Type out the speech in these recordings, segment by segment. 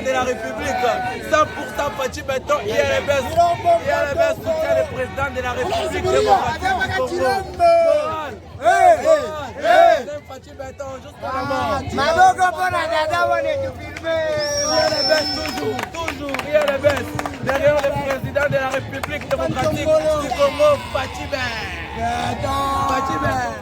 de la République, 100% Fachi Beton, IRBS soutient le président de la République démocratique du Congo. Fachi Beton, jusqu'à la mort. Toujours, IRBS, derrière le président de la République démocratique du Congo, Fachi Beton. Fachi Beton.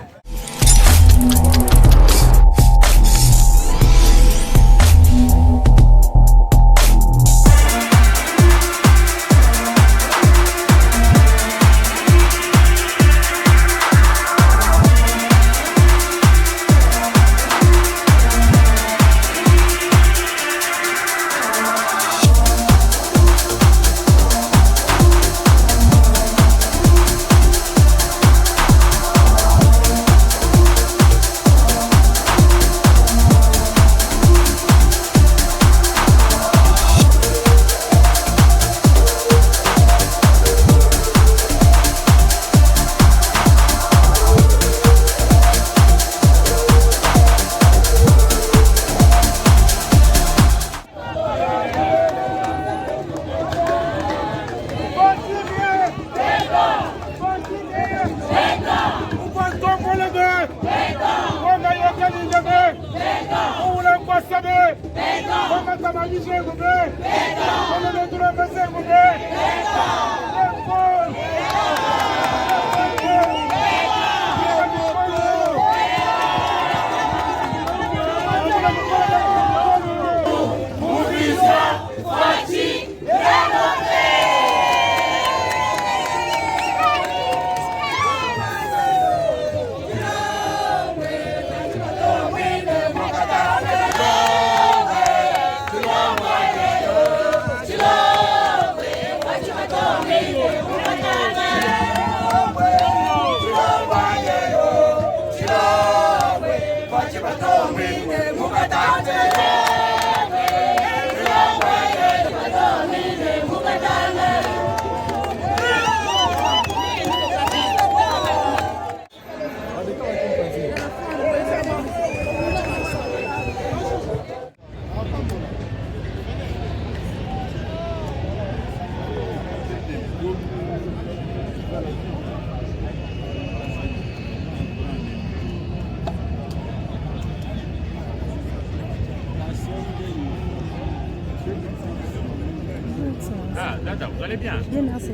Ah, d'accord, vous allez bien. Bien, merci.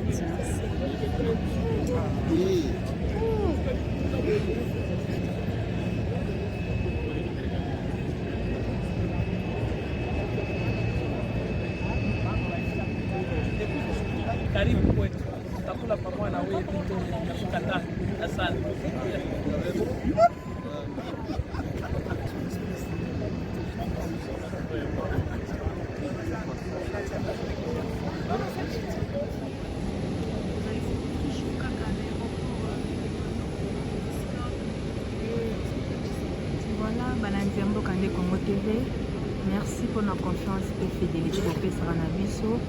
Karibu kwetu, tutakula pamoja na wewe vitu kadhaa. Asante. Voilà, Balandiambo Kandé Congo TV. Merci pour la confiance et fidélité au pays Saranabiso.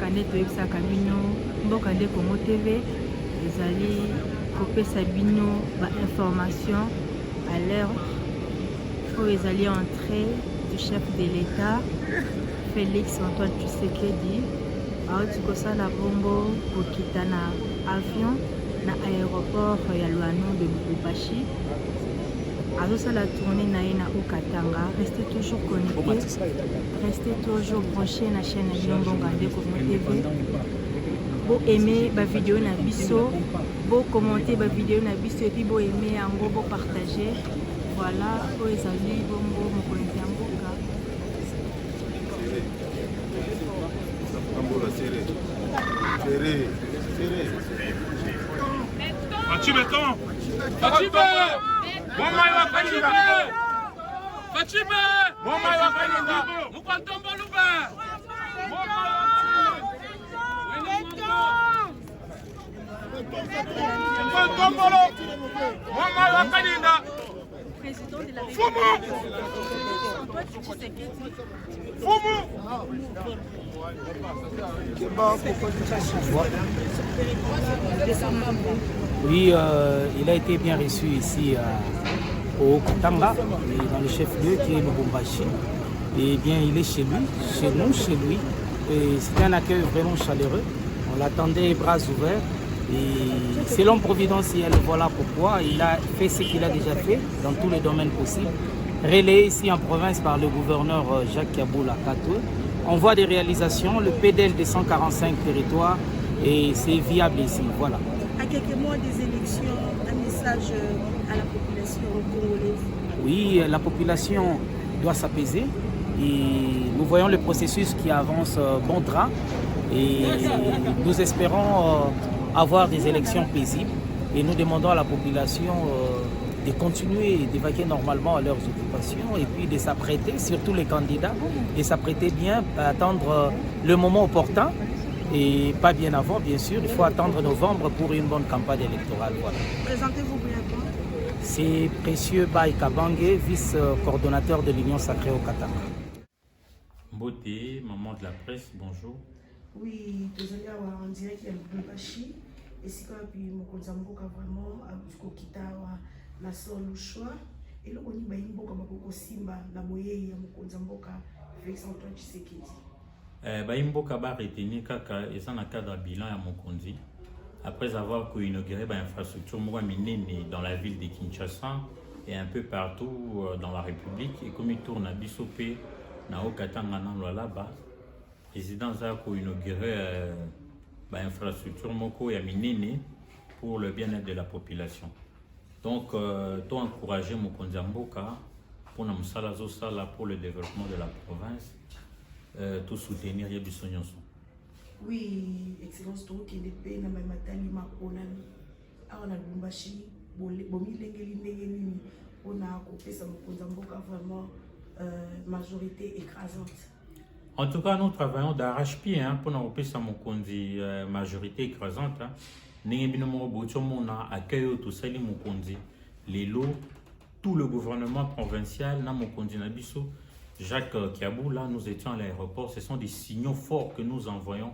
Kandé Toyepsa Kabino, Mbokandé Congo TV. Les alliés, Copé Sabino, information à l'heure où les alliés entrée du chef de l'État, Félix Antoine Tshisekedi. Aotikosa la bombo pour quitter na avion na aéroport ya Luano de Lubumbashi. Alors la tournée naïna au Katanga, restez toujours connectés, restez toujours branchés na chaîne Mbongandé Congo TV. Vous aimez ma vidéo na biso, vous commentez ma vidéo na biso et puis vous aimez en gros vous partagez. Voilà, vous amis bongo mon Fachi Beton. Fachi Beton. Mama wa Kanida. Fachi Beton. Mama wa Kanida. Mukantombo Luba. Mukantombo. Mama wa Kanida. président de la Oui, il a été bien reçu ici au Katanga, dans le chef-lieu qui est Lubumbashi. Et bien, il est chez lui, chez nous, chez lui. Et c'était un accueil vraiment chaleureux. On l'attendait bras ouverts. Et selon providentiel, voilà pourquoi il a fait ce qu'il a déjà fait dans tous les domaines possibles. Relayé ici en province par le gouverneur Jacques Kaboula Katoué. On voit des réalisations, le PDL des 145 territoires et c'est viable ici. Voilà. À quelques mois des élections, un message à la population congolaise. Oui, la population doit s'apaiser et nous voyons le processus qui avance bon train et nous espérons avoir des élections paisibles et nous demandons à la population de continuer et d'évacuer normalement à leurs occupations et puis de s'apprêter, surtout les candidats, de s'apprêter bien à attendre le moment opportun et pas bien avant, bien sûr. Il faut attendre novembre pour une bonne campagne électorale. Voilà. Présentez-vous brièvement. C'est Précieux Baï Kabange, vice-coordonnateur de l'Union Sacrée au Katanga. Beauté, maman de la presse, bonjour. Oui, désolé en direct il y a le Lubumbashi. Et si quand puis mon konzamboka vraiment jusqu'au Kitawa la sol le choix et le oni ba imboka ba simba na boye ya mon konzamboka Félix Antoine Tshisekedi. Ba imboka ba retenir kaka et ça na cadre bilan ya Mokonzi après avoir inauguré ba infrastructure moko minene dans la ville de Kinshasa et un peu partout dans la République et comme il tourne à Bissopé na Okatanga na là-bas président a inauguré infrastructure moko ya minene pour le bien-être de la population. Donc, tu encourager Mokonzi Mboka pour na musala zo sala pour le développement de la province, tout soutenir Yebiso Nyonso. Oui, excellence tout qui est na matali makonani. A na Lubumbashi bomi lengeli ndengeli on a kopesa Mokonzi Mboka vraiment majorité écrasante. En tout cas, nous travaillons d'arrache-pied pour nous repérer sa Mokonzi majorité écrasante. Nous accueillons tout ça, les lots, tout le gouvernement provincial, Mokonzi Nabiso, Jacques Kaboula, nous étions à l'aéroport. Ce sont des signaux forts que nous envoyons.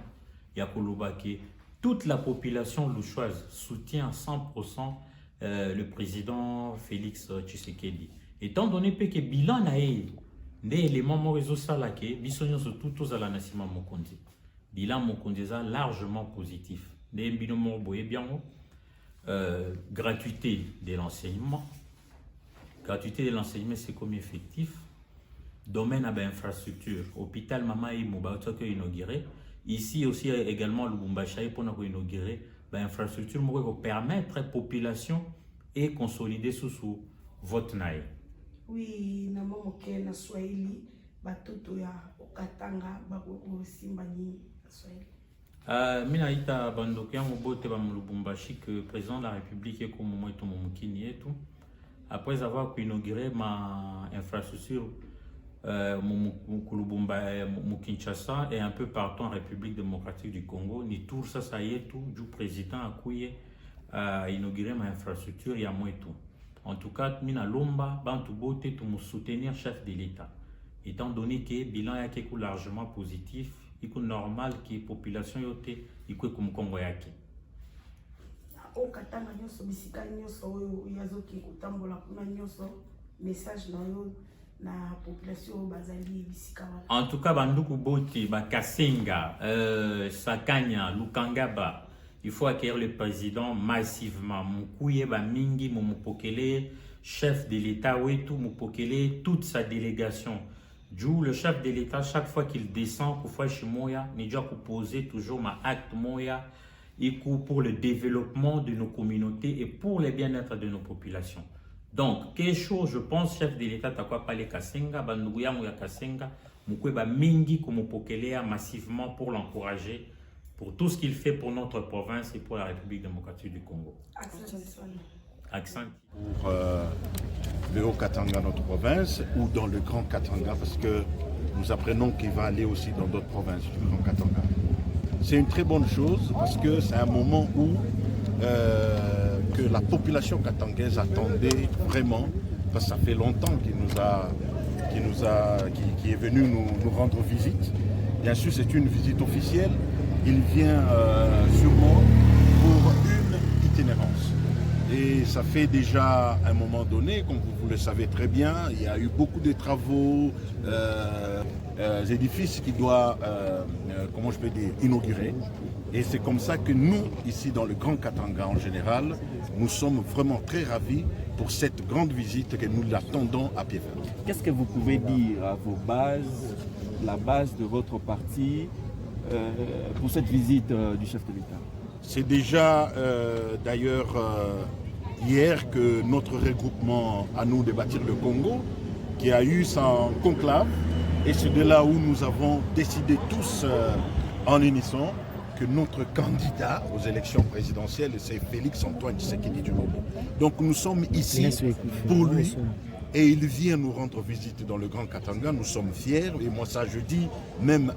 Yakolubake, toute la population louchoise soutient à 100% le président Félix Tshisekedi. Étant donné que bilan nae des éléments réseau salake bisonyo surtout tous à la nasima Mokonzi bilan Mokonzi largement positif des binomo boye bien gratuité de l'enseignement c'est comme effectif domaine à infrastructure hôpital mama et mobato que inauguré ici aussi également Lubumbashi pour nous inaugurer infrastructure pour permettre à la population et consolider sous vote nae. Oui, na momoke na Swahili batoto ya Okatanga bako simba ni Swahili. Mina ita bandoki yango bote ba Lubumbashi que président de la République est comme moi tout mumukini et tout. Après avoir inauguré ma infrastructure Kinshasa et un peu partout en République démocratique du Congo, ni tout ça y est tout du président a inauguré ma infrastructure il y a moi et tout. En tout cas, mina lomba bantu bote tout soutenir chef de l'État. Étant donné que bilan yake est largement positif, il est normal que la population yote iko comme Congo yake. Au Katanga nyoso bisika nyoso yazoki kutambola kuna nyoso message na yo na population bazali bisika. En tout cas, banduku bote ba Kasenga, Sakanya, Lukangaba. Il faut accueillir le président massivement. Moukouye ba mingi mupokele, chef de l'État wetu mupokele toute sa délégation. D'où le chef de l'État chaque fois qu'il descend pour faire chez Moya, il doit poser toujours ma acte Moya pour le développement de nos communautés et pour le bien-être de nos populations. Donc quelque chose je pense chef de l'État ta quoi parler Kasenga banduguya ya Kasenga moukouye ba mingi kumupokele massivement pour l'encourager. Pour tout ce qu'il fait pour notre province et pour la République démocratique du Congo. Accent. Pour le Haut-Katanga, notre province, ou dans le Grand Katanga, parce que nous apprenons qu'il va aller aussi dans d'autres provinces du Grand Katanga. C'est une très bonne chose parce que c'est un moment où que la population katangaise attendait vraiment parce que ça fait longtemps qu'il est venu nous rendre visite. Bien sûr, c'est une visite officielle. Il vient sûrement pour une itinérance. Et ça fait déjà un moment donné, comme vous le savez très bien, il y a eu beaucoup de travaux, édifices qui doivent, comment je peux dire, inaugurer. Et c'est comme ça que nous, ici dans le Grand Katanga en général, nous sommes vraiment très ravis pour cette grande visite que nous l'attendons à pied ferme. Qu'est-ce que vous pouvez dire à vos bases, la base de votre parti, pour cette visite du chef de l'État? C'est déjà d'ailleurs hier que notre regroupement à nous de bâtir le Congo, qui a eu son conclave, et c'est de là où nous avons décidé tous en unisson que notre candidat aux élections présidentielles, c'est Félix Antoine Tshisekedi Tshilombo. Donc nous sommes ici pour lui et il vient nous rendre visite dans le Grand Katanga. Nous sommes fiers, et moi ça je dis même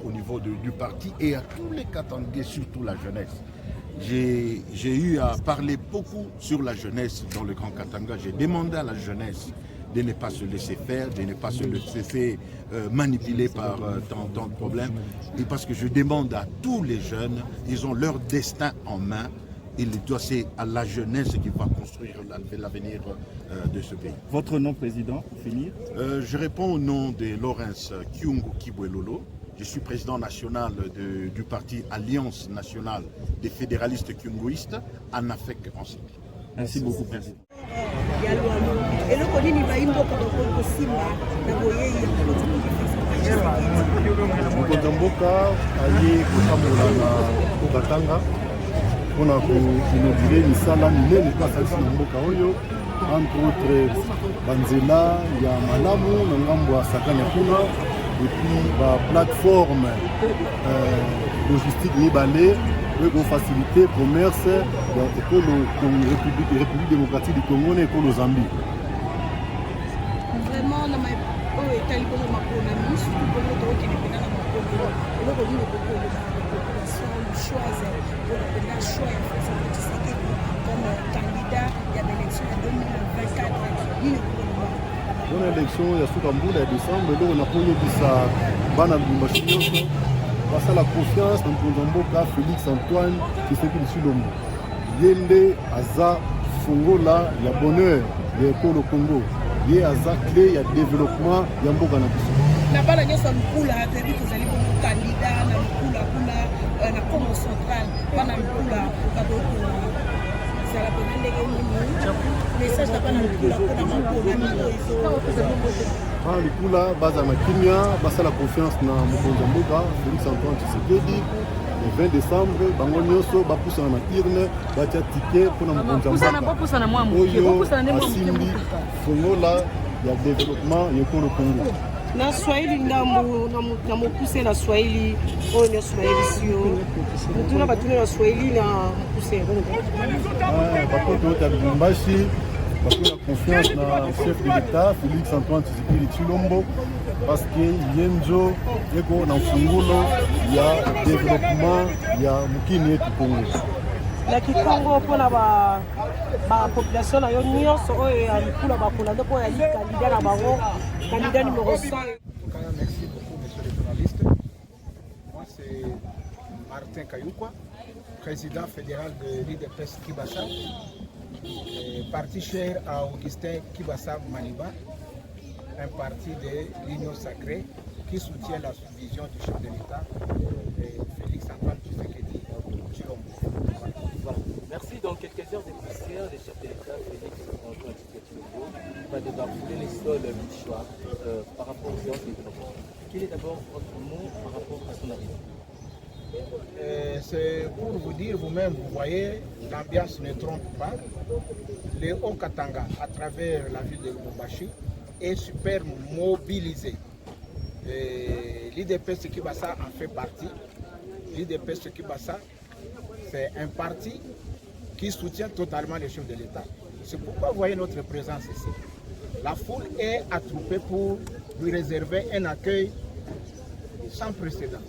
au niveau du parti et à tous les Katangais, surtout la jeunesse. J'ai eu à parler beaucoup sur la jeunesse dans le Grand Katanga. J'ai demandé à la jeunesse de ne pas se laisser faire, de ne pas se laisser manipuler par tant de problèmes. Et parce que je demande à tous les jeunes, ils ont leur destin en main. C'est à la jeunesse qui va construire l'avenir de ce pays. Votre nom, président, pour finir? Je réponds au nom de Lawrence Kyungu Kibwelolo. Je suis président national du parti Alliance nationale des fédéralistes kyunguistes, ANAFEC en sigle. Merci beaucoup, président. Mboka aye kotambola na Katanga mpona koinaugure misala minene mpe asalisi na mboka oyo, entre autres banzela ya malamu na ngambo ya sakana kuna, epuis baplateforme logistique mibale oyo kofacilite commerce ya ekolo République démocratique du Congo na ekolo Zambie. Vraiment na mai oyo etali bongo makolo na misu bongo tokende mpena na makolo eloko nini kokolo na population choise pour la choix ya Félix Tshisekedi comme candidat ya l'élection ya 2024 nini kokolo mpona élection ya suka mbula ya décembre eloko na koyebisa bana Lubumbashi nyonso basala confiance na mokonzi ya mboka Félix Antoine Tshisekedi Tshilombo. Ye nde aza fongola ya bonheur ya ekolo Congo, ye aza clé ya développement ya mboka na biso. Na bana nyonso ya Lukula toyebi tozali bongo candidat na Lukula kuna na Congo central, bana Lukula bakoki kozala pena ndenge nini message na bana Lukula mpona makolo na bana Lukula bazala na kimia, basala confiance na mokonzi ya mboka Félix Antoine Tshisekedi. Le 20 décembre, bango nyonso bapusana na urne batia ticket mpona mokonzi ya mboka oyo asimbi fongola ya développement ya ekolo Congo. Na Swahili ngambo na mokuse na Swahili oyo na Swahili sio mutuna batuna na Swahili na mokuse bakoto oyo ya Lubumbashi bakuna confiance na chef de l'État Félix Antoine Tshisekedi Tshilombo parce que yenjo eko na mfungulo ya développement ya mukini yetu Congo. Na Kikongo mpona ba population na yo nyonso oyo ya Lukula bakuna nde po ya candidat na bango, candidat numéro 100. Merci beaucoup, monsieur le journaliste. Moi, c'est Martin Kayukwa, président fédéral de l'IDPS Kibasa, parti cher à Augustin Kibasa Maniba, un parti de l'Union sacrée qui soutient la vision du chef de l'État, Félix Antoine Tshisekedi Tshilombo. Voilà. Merci. Dans quelques heures de poussière, le chef de l'État, Félix Antoine Tshisekedi Tshilombo, va devoir fouler les sols bichois par rapport aux séances développement. Quel est d'abord votre mot par rapport à son arrivée? C'est pour vous dire, vous-même, vous voyez, l'ambiance ne trompe pas. Le Haut-Katanga, à travers la ville de Lubumbashi, est super mobilisé. L'IDPS Kibasa en fait partie. L'IDPS Kibasa, c'est un parti qui soutient totalement les chefs de l'État. C'est pourquoi vous voyez notre présence ici. La foule est attroupée pour lui réserver un accueil sans précédent.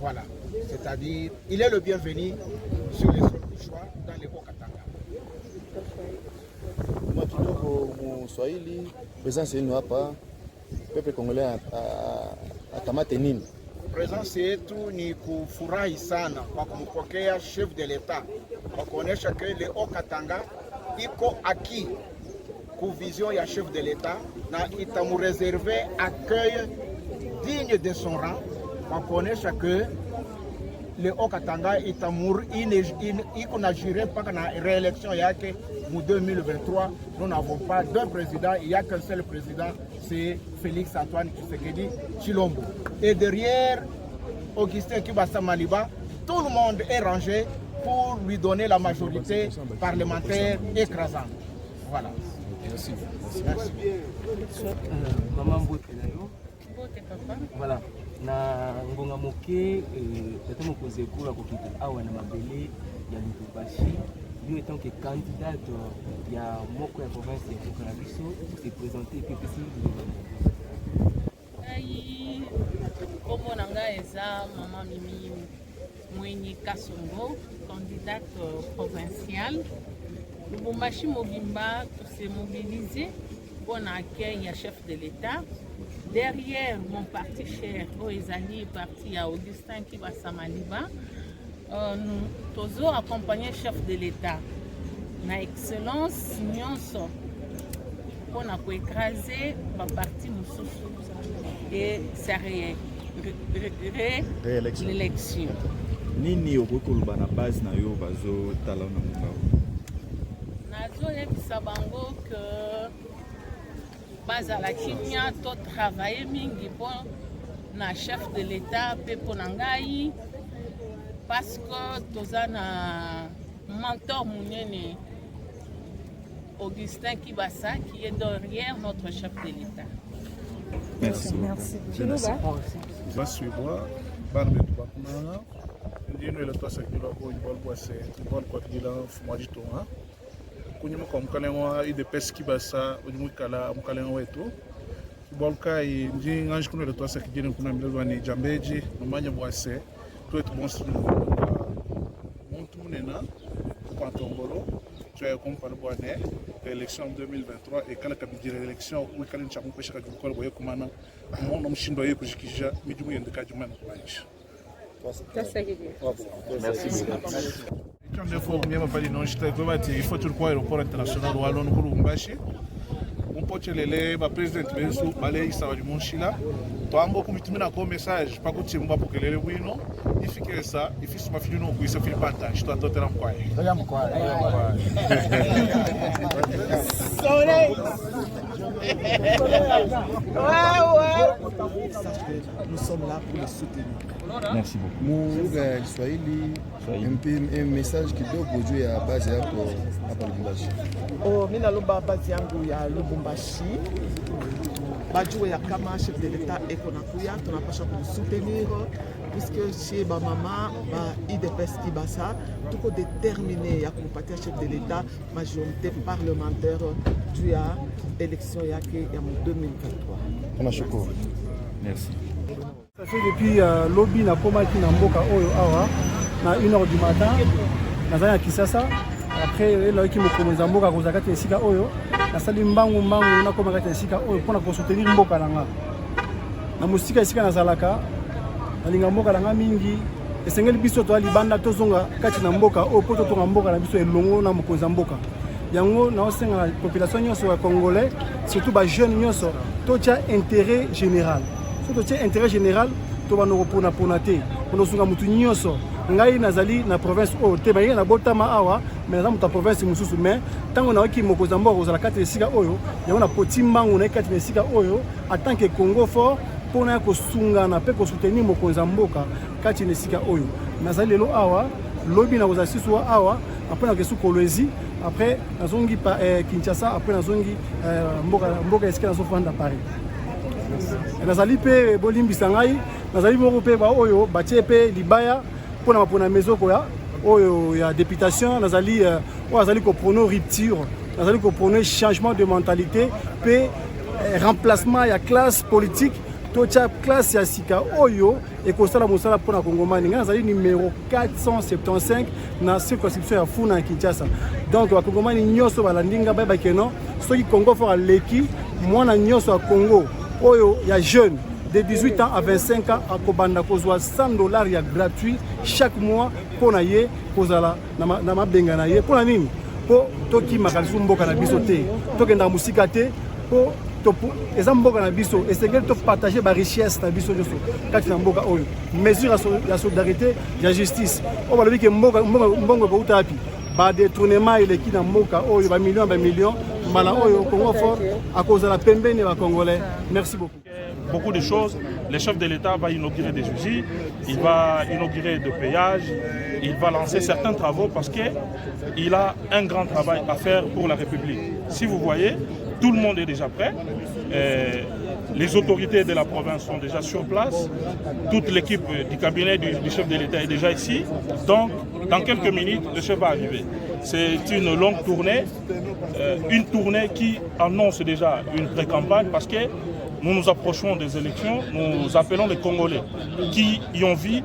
Voilà. C'est-à-dire, il est le bienvenu sur les sols du choix dans les Haut-Katanga. Swahili, présence yenu hapa, peuple congolais akamate nini? Presence yetu ni kufurahi sana kwa kumpokea chef de l'etat, kwa kuonesha ke leo Katanga iko aki ku vision ya chef de l'etat na itamureserve accueil digne de son rang, kwa kuonesha ke leo Katanga iko na jure mpaka na réélection yake mu 2023. Nous n'avons pas deux présidents, il n'y a qu'un seul président, c'est Félix Antoine Tshisekedi Tshilombo. Et derrière Augustin Kibasa Maliba, tout le monde est rangé pour lui donner la majorité parlementaire écrasante. Voilà. Merci. Merci. Maman Mbote papa. Voilà. Na ngonga moke tata mokoze kula kokita awa na mabele ya Lubumbashi. Lui étant que candidate il y a moko ya province ya Kokanabiso s'est présenté PPC. Ai komo nanga eza mama Mimi Mwenye Kasongo, candidate provinciale. Lubumbashi Mobimba s'est mobilisé pour l'accueil ya chef de l'État. Derrière mon parti cher, Oezali, parti à Augustin Kibasa Maliba, nous tous accompagné le chef de l'État. Na excellence, nyonso pour écraser ma parti Moussousou et sa réélection. Nini okokoloba na base na yo bazo tala na mukao? Nazo yebisa bango que base à la Kenya to travailler mingi pour na chef de l'État pe ponangai parce que toza na mentor munene Augustin Kibasa qui est derrière notre chef de l'État. Merci. Merci. Basuibwa barbe tubakumana ndino ile tosa kilo ko ibolwa se ibol kwa kila fumaji tonga kunyuma kwa mkalenwa IDPS Kibasa unyumukala mkalenwa wetu bolka ndi nganji kuno ile tosa kijini kuna mlelwa ni jambeji nomanya bwase twetu bonsi muntu munena kwa tombolo tu compare bwane élection 2023 et kala kabidira élection ou kala nchamu pesha kujukora boye kumana umuntu mushindo ye kujikija mijumu yendeka jumana kubanisha. Merci. Quand il faut bien pas dire non, il faut tout quoi aéroport international ou alors nous Lubumbashi. On peut te les ba président Benzo balé isa wa Monchila. Toambo kumitumina ko message pa ko timba pour que les wino. Ifike ça, ifisi mafili no ku isa fili partage to atotera mkwai. Oya mkwai. Sorry. Nous sommes là pour les soutenir. Merci beaucoup. Munga Swahili, un message kidogo juu ya base yako hapa Lubumbashi. Mimi nalomba base yangu ya Lubumbashi. Bajue ya kama chef de l'État eko nakuya, tunapaswa kumsoutenir puisque chez ba mama ba IDPS Kibasa tuko déterminé ya kumpatia chef de l'État majorité parlementaire juu ya élection yake ya 2023. Tunashukuru. Merci. Ça fait depuis lobby na komaki na mboka oyo awa na 1h du matin nazana Kisasa. Après là qui me commence mboka ko zakati esika oyo nasali mbangu na koma kati esika oyo pona ko soutenir mboka nanga na musika esika nazalaka nalinga mboka nanga mingi esengeli biso to libanda tozonga kati na mboka oyo poto to mboka na biso elongo na mokonza mboka yango na osenga la population nyonso ya congolais surtout ba jeunes nyonso to tia intérêt général. To tia intérêt général to banoko pona te pona sunga mutu nyonso ngai nazali na province o te ba na botama awa mais na muta province mususu mais tango na oki mokoza mboka kozala kati esika oyo yango na poti mbangu na kati esika oyo en tant que Congo fort pona ko sunga na pe ko soutenir mokonza mboka kati esika oyo nazali lelo awa lobby na kozala siso awa après na kesu kolwezi après nazongi pa Kinshasa après nazongi mboka esika nazofanda Paris. Nazali pe bolimbisa ngai nazali moko pe ba oyo batie pe libaya pona mapona maison koya oyo ya députation nazali nazali ko prôner rupture nazali ko prôner changement de mentalité pe remplacement ya classe politique to cha classe ya sika oyo et kosala mosala pona kongomani ngai nazali numéro 475 na circonscription ya Funa Kinshasa donc ba kongomani nyoso balandinga ba keno soki Congo fort aleki mwana nyonso ya Congo oyo ya jeune de 18 ans à 25 ans akobanda kozwa $100 ya gratuit chaque mois pour na ye kozala na mabenga na ye pour nini po toki makalisu mboka na biso te tokenda musika te po eza mboka na biso esengeli to partager ba richesse na biso nyonso kati na mboka oyo mesure ya solidarité ya justice o balobi ke mbongo bauta api ba détournement eleki na mboka oyo ba millions mbala oyo Congo fort à cause de la pembeni ba congolais. Merci beaucoup. Beaucoup de choses. Le chef de l'État va inaugurer des usines, il va inaugurer des péages, il va lancer certains travaux parce qu'il a un grand travail à faire pour la République. Si vous voyez, tout le monde est déjà prêt. Les autorités de la province sont déjà sur place. Toute l'équipe du cabinet du chef de l'État est déjà ici. Donc, dans quelques minutes, le chef va arriver. C'est une longue tournée, une tournée qui annonce déjà une pré-campagne parce que nous nous approchons des élections. Nous appelons les Congolais qui y ont vu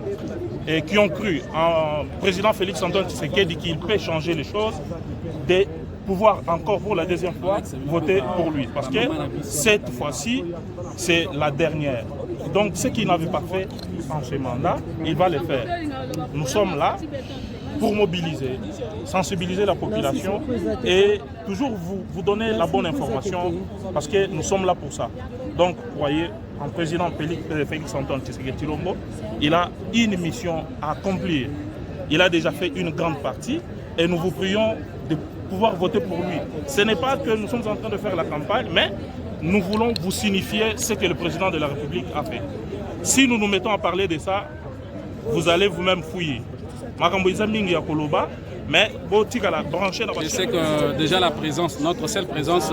et qui ont cru en président Félix Antoine Tshisekedi qu'il peut changer les choses, de pouvoir encore pour la deuxième fois voter pour lui. Parce que cette fois-ci, c'est la dernière. Donc ce qu'il n'avait pas fait en ce mandat, il va le faire. Nous sommes là pour mobiliser, sensibiliser la population et toujours vous donner la bonne information parce que nous sommes là pour ça. Donc, vous voyez, en président Félix Antoine Tshisekedi, il a une mission à accomplir. Il a déjà fait une grande partie et nous vous prions de pouvoir voter pour lui. Ce n'est pas que nous sommes en train de faire la campagne, mais nous voulons vous signifier ce que le président de la République a fait. Si nous nous mettons à parler de ça, vous allez vous-même fouiller. Mais je sais que déjà la présence, notre seule présence,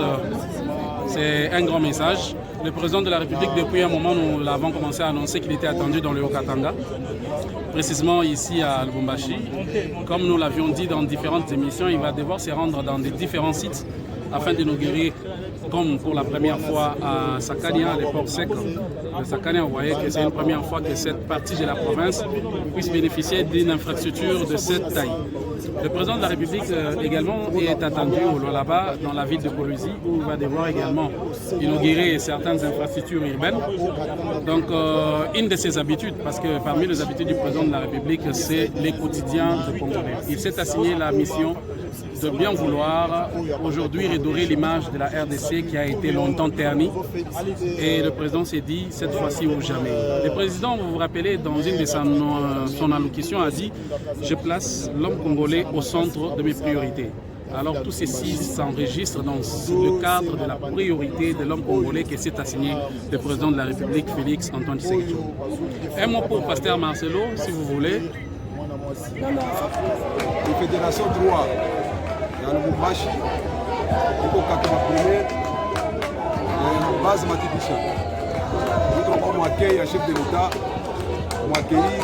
c'est un grand message. Le président de la République, depuis un moment, nous l'avons commencé à annoncer qu'il était attendu dans le Haut-Katanga, précisément ici à Lubumbashi. Comme nous l'avions dit dans différentes émissions, il va devoir se rendre dans des différents sites afin d'inaugurer, comme pour la première fois à Sakania, les ports secs de Sakania. Vous voyez que c'est une première fois que cette partie de la province puisse bénéficier d'une infrastructure de cette taille. Le président de la République également est attendu là-bas dans la ville de Kolwezi où il va devoir également inaugurer certaines infrastructures urbaines. Donc une de ses habitudes, parce que parmi les habitudes du président de la République, c'est les quotidiens de Congolais. Il s'est assigné la mission de bien vouloir aujourd'hui redorer l'image de la RDC qui a été longtemps ternie. Et le président s'est dit cette fois-ci ou jamais. Le président, vous vous rappelez, dans une de son allocution a dit « Je place l'homme congolais au centre de mes priorités ». Alors tout ceci s'enregistre dans le cadre de la priorité de l'homme congolais qui s'est assigné le président de la République, Félix Antoine Tshisekedi. Un mot pour Pasteur Marcelo, si vous voulez. La Fédération droit ya Lubumbashi iko kaka premier base matibisha notre pas accueil à chef de l'État accueilli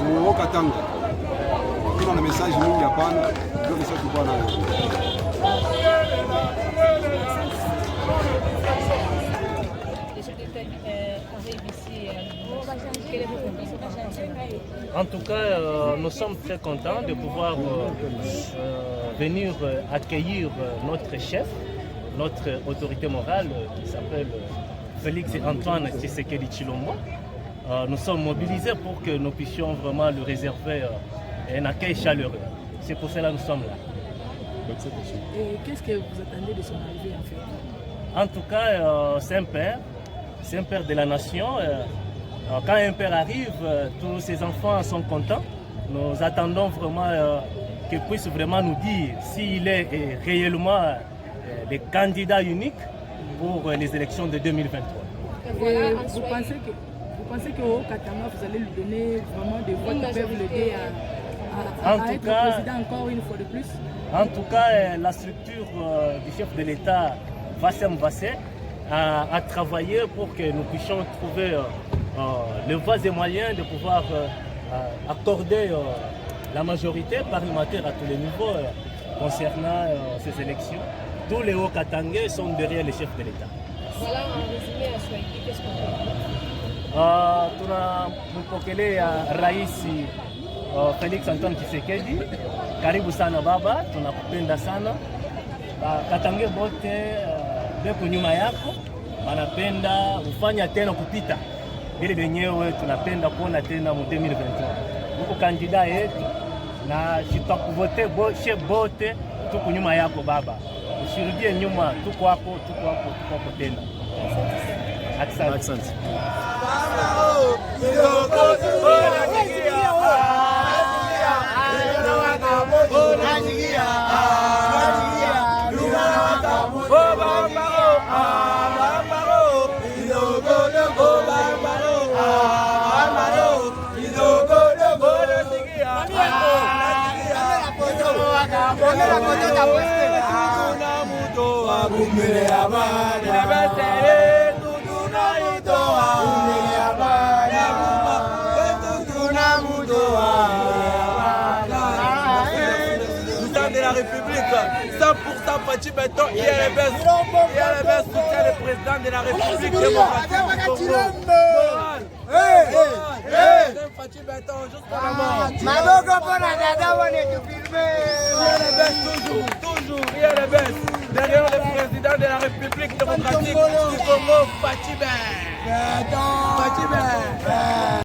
mu Katanga kuna na message mingi hapana ndio message kwa nayo. En tout cas, nous sommes très contents de pouvoir venir accueillir notre chef, notre autorité morale qui s'appelle Félix Antoine Tshisekedi Tshilombo. Nous sommes mobilisés pour que nous puissions vraiment lui réserver un accueil chaleureux. C'est pour cela que nous sommes là. Et qu'est-ce que vous attendez de son arrivée en fait? En tout cas, c'est un père de la nation. Quand un père arrive, tous ses enfants sont contents. Nous attendons vraiment qu'il puisse vraiment nous dire s'il est réellement le candidat unique pour les élections de 2023. Et vous pensez qu'au Katanga, vous allez lui donner vraiment des votes qui peuvent l'aider à être président encore une fois de plus? En tout cas, la structure du chef de l'État, Vassem Vassé, a travaillé pour que nous puissions trouver les voies et moyens de pouvoir accorder la majorité parlementaire à tous les niveaux concernant ces élections. Tous les Hauts-Katangais sont derrière les chefs de l'État. Voilà, en résumé à Swahili, qu'est-ce qu'on peut dire? Tunapokele Rais Felix Antoine Tshisekedi, karibu sana baba, tunakupenda sana Katange bote beko nyuma yako, wanapenda ufanya tena kupita vile wenyewe tunapenda kuona tena mu 2023. Uko kandida yetu na tutakuvote bote, tuko nyuma yako baba, usirudie nyuma, tuko hapo tena. Asante. De la République, 100% Fachi Beton, IRBS soutient le président de la République démocratique du Congo. Fachi Beton, jusqu'à la mort. Toujours, IRBS, derrière le président de la République démocratique du Congo, Fachi Beton.